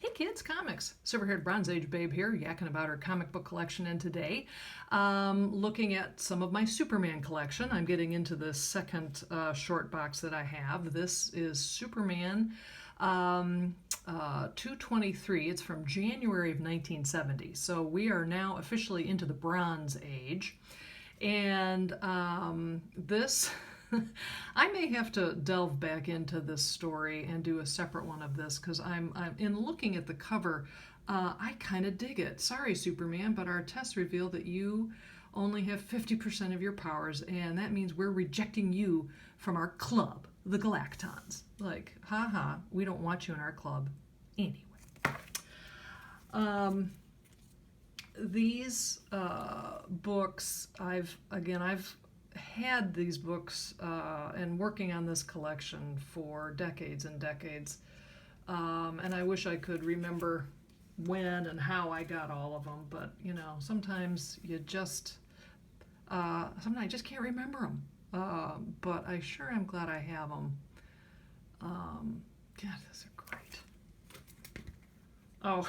Hey kids, comics. Silver-haired Bronze Age babe here, yakking about her comic book collection. And today, looking at some of my Superman collection. I'm getting into the second short box that I have. This is Superman 223. It's from January of 1970. So we are now officially into the Bronze Age. And this, I may have to delve back into this story and do a separate one of this because I'm in looking at the cover. I kind of dig it. Sorry, Superman, but our tests reveal that you only have 50% of your powers, and that means we're rejecting you from our club, the Galactons. Like, haha, we don't want you in our club anyway. These books, I've had these books and working on this collection for decades and decades, and I wish I could remember when and how I got all of them, but you know, sometimes you just sometimes I just can't remember them. But I sure am glad I have them. God, these are great. Oh.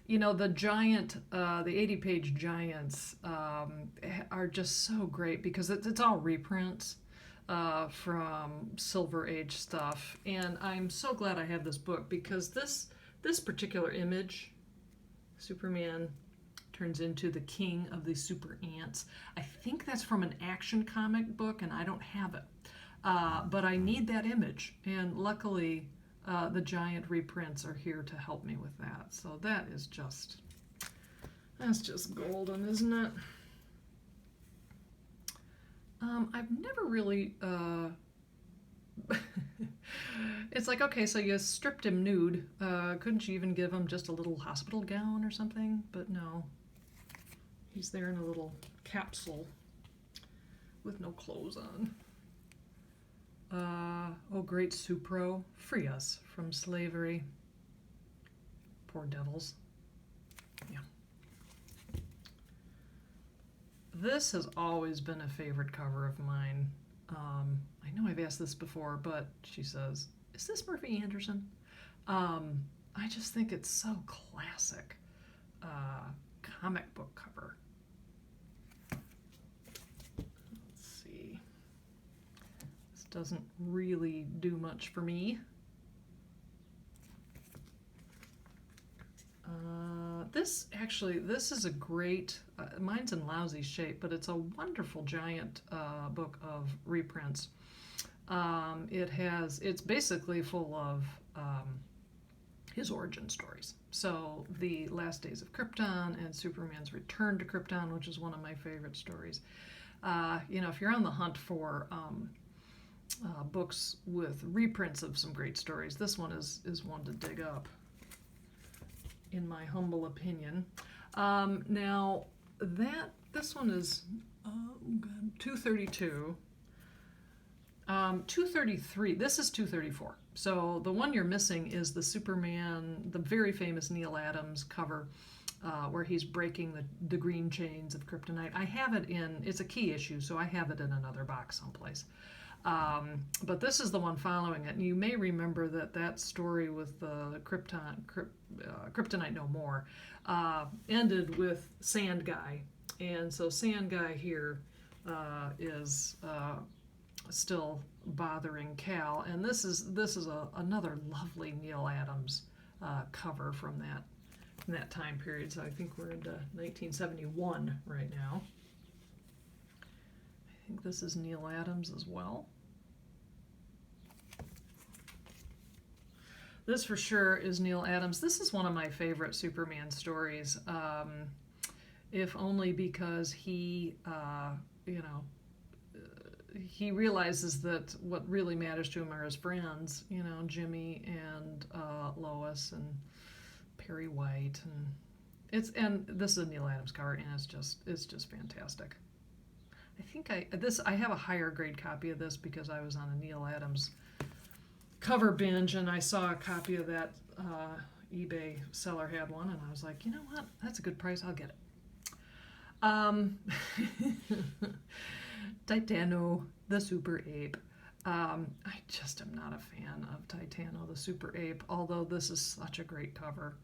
You know, the giant, the 80-page giants are just so great because it's all reprints from Silver Age stuff. And I'm so glad I have this book because this particular image, Superman turns into the king of the super ants. I think that's from an Action comic book and I don't have it. But I need that image. And luckily, the giant reprints are here to help me with that. So that's just golden, isn't it? I've never really, it's like, okay, so you stripped him nude. Couldn't you even give him just a little hospital gown or something? But no, he's there in a little capsule with no clothes on. Oh, great Supro, free us from slavery. Poor devils. Yeah. This has always been a favorite cover of mine. I know I've asked this before, but she says, is this Murphy Anderson? I just think it's so classic comic book cover. Doesn't really do much for me. This is a great, mine's in lousy shape, but it's a wonderful giant book of reprints. It's basically full of his origin stories. So the last days of Krypton and Superman's return to Krypton, which is one of my favorite stories. You know, if you're on the hunt for books with reprints of some great stories, this one is one to dig up, in my humble opinion. Now this one is 232. 233. This is 234. So the one you're missing is the Superman, the very famous Neal Adams cover, where he's breaking the green chains of kryptonite. I have it it's a key issue, so I have it in another box someplace. But this is the one following it, and you may remember that story with the Kryptonite No More ended with Sand Guy, and so Sand Guy here is still bothering Kal, and this is another lovely Neal Adams cover from that time period. So I think we're into 1971 right now. I think this is Neal Adams as well. This for sure is Neal Adams. This is one of my favorite Superman stories, if only because he, he realizes that what really matters to him are his friends, you know, Jimmy and Lois and Perry White, and this is a Neal Adams cover, and it's just fantastic. I think I have a higher grade copy of this because I was on a Neal Adams cover binge and I saw a copy of that. eBay seller had one, and I was like, you know what? That's a good price. I'll get it. Titano, the Super Ape. I just am not a fan of Titano the Super Ape, although this is such a great cover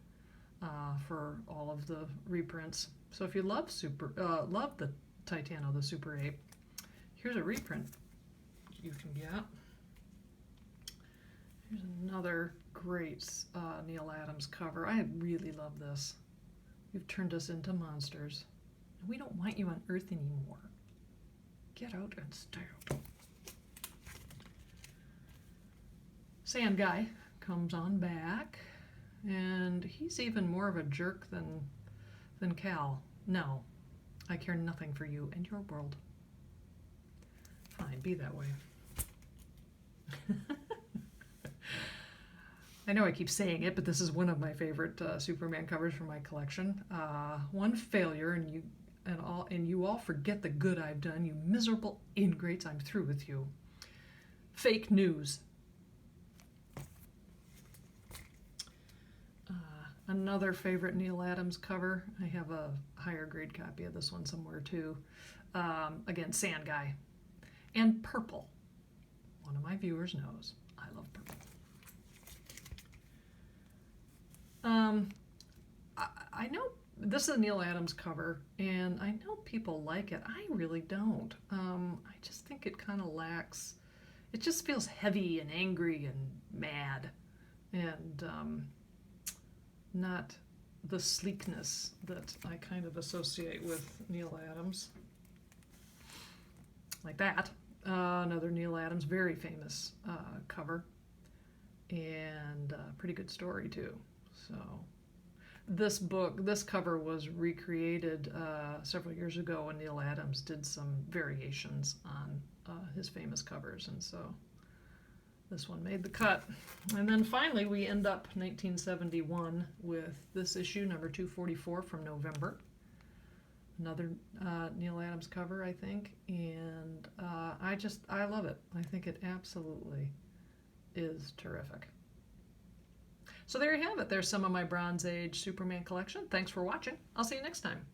for all of the reprints. So if you love love the Titano the Super Ape, here's a reprint you can get. Here's another great Neal Adams cover. I really love this. You've turned us into monsters. We don't want you on Earth anymore. Get out and stay out. Sand Guy comes on back, and he's even more of a jerk than Cal. No, I care nothing for you and your world. Fine, be that way. I know I keep saying it, but this is one of my favorite Superman covers from my collection. One failure, and you all forget the good I've done. You miserable ingrates, I'm through with you. Fake news. Another favorite Neal Adams cover. I have a higher grade copy of this one somewhere too. Again, Sand Guy. And purple. One of my viewers knows I love purple. I know this is a Neal Adams cover, and I know people like it. I really don't. I just think it kind of lacks, it just feels heavy and angry and mad, and not the sleekness that I kind of associate with Neal Adams. Like that. Another Neal Adams, very famous cover, and pretty good story too. So this cover was recreated several years ago when Neal Adams did some variations on his famous covers, and so this one made the cut. And then finally we end up 1971 with this issue, number 244 from November. Another Neal Adams cover, I think, and I love it. I think it absolutely is terrific. So there you have it. There's some of my Bronze Age Superman collection. Thanks for watching. I'll see you next time.